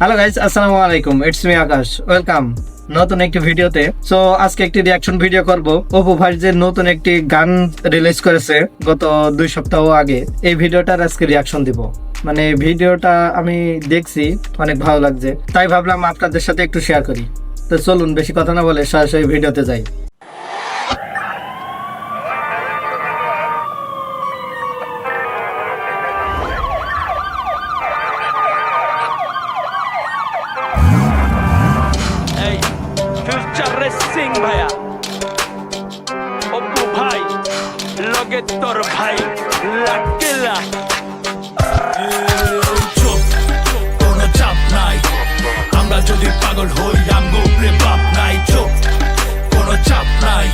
Hello guys, আসসালামু আলাইকুম। It's me Akash. Welcome নতুন একটি ভিডিওতে। সো আজকে একটি রিয়াকশন ভিডিও করব। অপু ভাই যে নতুন একটি গান রিলিজ করেছে গত 2 সপ্তাহ আগে, এই ভিডিওটার আজকে রিয়াকশন দিব। মানে ভিডিওটা আমি দেখছি, অনেক ভালো লাগছে, তাই ভাবলাম আপনাদের সাথে একটু শেয়ার করি। তো চলুন বেশি কথা না বলে সরাসরি ভিডিওতে যাই। সিং ভাইয়া অপু ভাই লগে তোর ভাই লাকেলা চুপ, কোনো চাপ নাই। আমরা যদি পাগল হই আমগো উপরে বাপ নাই। চুপ, কোনো চাপ নাই।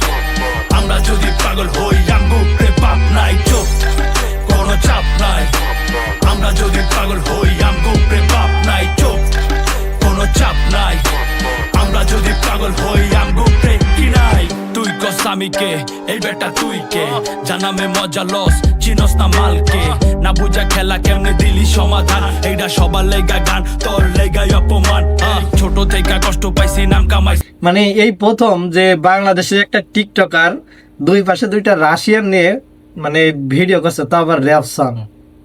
আমরা যদি পাগল হই আমগো উপরে বাপ নাই। চুপ, কোনো চাপ নাই। আমরা যদি পাগল হই আমগো উপরে বাপ নাই। চুপ, কোনো চাপ নাই। আমরা যদি পাগল হই আমগো উপরে কি নাই। তুই কস আমি কে, এই বেটা তুই কে? জানামে মজা লস, চিনস না মালকে। না বুঝা খেলা কেমনে দিলি সমাধান। এইটা সবার লেগা গান, তোর লেগাই অপমান। ছোট থেকে কষ্ট পাইছি, নাম কামাই। মানে এই প্রথম যে বাংলাদেশের একটা টিকটকার দুই পাশে দুইটা রাশিয়ান নিয়ে মানে ভিডিও করছে, তা আবার র্যাপ সং।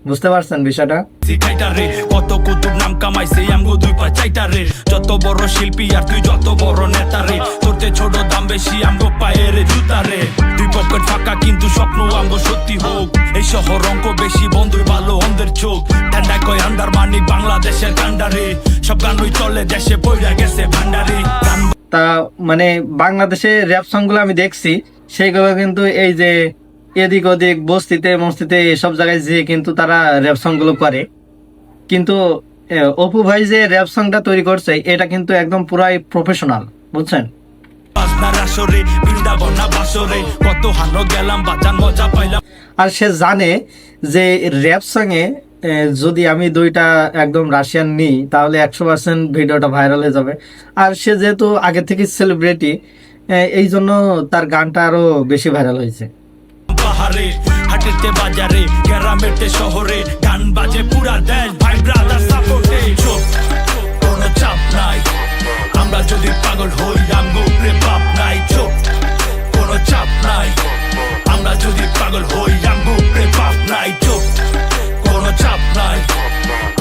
বুঝতে পারছেন বিষয়টা? শিখাইটারে কত কুতুব নাম কামাইছে আমগো দুই পা চাইটারে। যত বড় শিল্পী আর তুই যত বড় নেতারে, তোরতে ছোট দাম বেশি আমগো পায়ের জুতারে। দুই পকেট ফাঁকা কিন্তু স্বপ্ন আমগো সত্যি হোক। এই শহর অঙ্ক বেশি, বন্ধুই ভালো অন্ধের চোখ। ঠান্ডা কয় আন্দার মানি বাংলাদেশের কান্ডারে। সব গানই চলে দেশে পয়রা গেছে ভান্ডারে। তা মানে বাংলাদেশে র্যাপ সং গুলো আমি দেখছি, সেইগুলো কিন্তু এই যে এদিক ওদিক বস্তিতে মস্তিতে এসব জায়গায় যেয়ে কিন্তু তারা র্যাপ সং গুলো করে। কিন্তু অপু ভাই যে র্যাপ সংটা তৈরি করছে, এটা কিন্তু একদম পুরাই প্রফেশনাল, বুঝছেন? কত হানো গেলাম, বাজান মজা পাইলাম। আর সে জানে যে র্যাপ সঙ্গে যদি আমি দুইটা একদম রাশিয়ান নিই তাহলে 100% ভিডিওটা ভাইরাল হয়ে যাবে। আর সে যেহেতু আগে থেকে সেলিব্রিটি, এই জন্য তার গানটা আরো বেশি ভাইরাল হয়েছে। পাহাড়ে হাটেতে বাজারে গ্রামেতে শহরে গান বাজে পুরা দেশ, ভাই ব্রাদার সাপোর্টে। চুপ, কোনো চাপ নাই। আমরা যদি পাগল হই আমগো উপরে বাপ নাই। চুপ, কোনো চাপ নাই। আমরা যদি পাগল হই আমগো উপরে বাপ নাই। চুপ, কোনো চাপ নাই।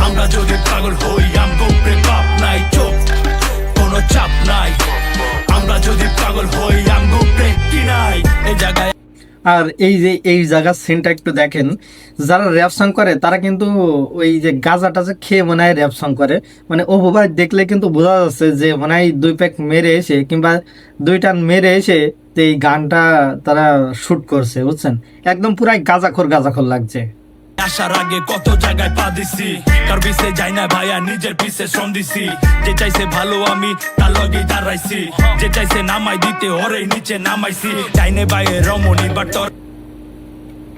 আমরা যদি পাগল হই আমগো উপরে বাপ নাই। চুপ, কোনো চাপ নাই। আমরা যদি পাগল হই আমগো উপরে কি নাই। এই জায়গায় আর এই যে এই জায়গার সিনটা একটু দেখেন, যারা র্যাপ সং করে তারা কিন্তু ওই যে গাঁজা টাজা খেয়ে মনে হয় র্যাপ সং করে। মানে অপু ভাই দেখলে কিন্তু বোঝা যাচ্ছে যে মনে হয় 2 প্যাক মেরে এসে কিংবা 2 টান মেরে এসে এই গানটা তারা শুট করছে, বুঝছেন? একদম পুরাই গাঁজাখোর লাগছে। আসার আগে কত জায়গায় পা দিছি, কার পিছে যাই না ভাইয়া, নিজের পিছে শ্রম দিছি। যে চাইছে ভালো আমি তার লগেই দাঁড়াইছি, যে চাইছে নামাই দিতে ওরে নিচে নামাইছি। চাইনে বাইরে রমণী বাট তোর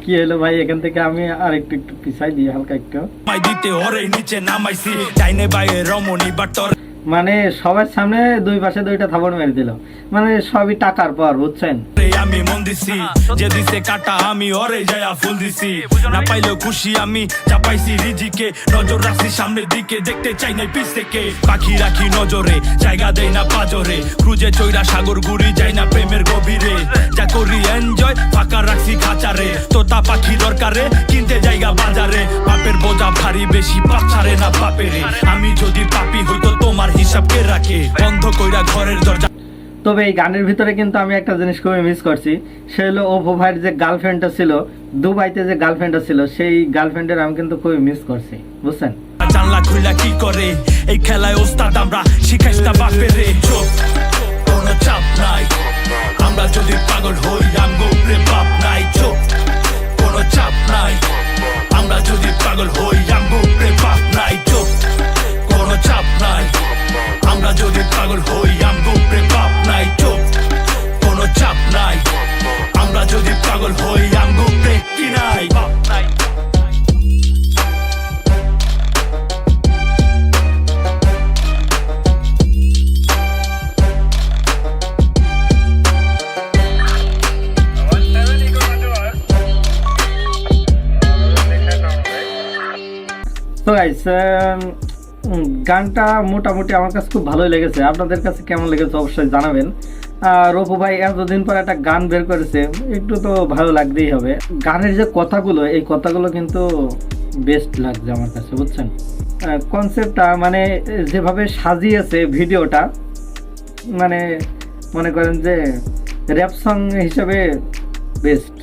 কি হলো ভাই, এখান থেকে আমি আর একটু পিছাই দিই হালকা একটু। নামাই দিতে ওরে নিচে নামাইছি। চাইনে বাইরে রমণী বাট তোর মানে সবার সামনে 2 পাশে 2টা থাপড় মেরে দিল। মানে সবই টাকার পর, বুঝছেন? আমি মন দিছি, যে দিছে কাটা আমি ওরে যায়া ফুল দিছি। না পাইলেও খুশি আমি চাপাইছি রিজিকে। নজর রাখছি সামনের দিকে, দেখতে চাই না পিছ থেকে। পাখি রাখি নজরে, জায়গা দেই না পাজরে। ক্রুজে চৈরা সাগর ঘুরি, যাই না প্রেমের গভীরে। যা করি এনজয়, ফাঁকা রাখছি খাঁচারে। তোতা পাখি দরকারে, কিনতে জায়গা বাজারে। পাপের বোঝা ভারী বেশি, পাপ ছাড়ে না পাপেরে। আমি যদি পাপি হইতো তোমার হিসাব কে রাখে, বন্ধ কইরা ঘরের দরজা। তবে এই গানের ভিতরে কিন্তু আমি একটা জিনিস খুবই মিস করছি, সে হলো অপু ভাইয়ের যে গার্লফ্রেন্ডটা ছিল দুবাইতে, যে গার্লফ্রেন্ডটা ছিল, সেই গার্লফ্রেন্ডের আমি কিন্তু খুবই মিস করছি, বুঝছেন? জানলা খুইলা কি করে এই খেলায় ওস্তাদ আমরা, শিখাইস না বাপেরে। চুপ, কোনো চাপ নাই। আমরা যদি পাগল হই আমগো উপরে বাপ নাই। চুপ, কোনো চাপ নাই। আমরা যদি পাগল হই আমগো উপরে বাপ নাই। চুপ, কোনো চাপ নাই। আমরা যদি পাগল হই আমগো উপরে বাপ নাই। চুপ, কোনো চাপ নাই। আমরা যদি পাগল হই আমগো উপরে কি নাই, বাপ নাই। তো গাইস গানটা মোটামুটি আমার কাছে খুব ভালোই লেগেছে, আপনাদের কাছে কেমন লেগেছে অবশ্যই জানাবেন। আর অপু ভাই এতদিন পর একটা গান বের করেছে, একটু তো ভালো লাগতেই হবে। গানের যে কথাগুলো, এই কথাগুলো কিন্তু বেস্ট লাগছে আমার কাছে, বুঝছেন। কনসেপ্টটা মানে যেভাবে সাজিয়েছে ভিডিওটা, মানে মনে করেন যে র্যাপ সং হিসেবে বেস্ট।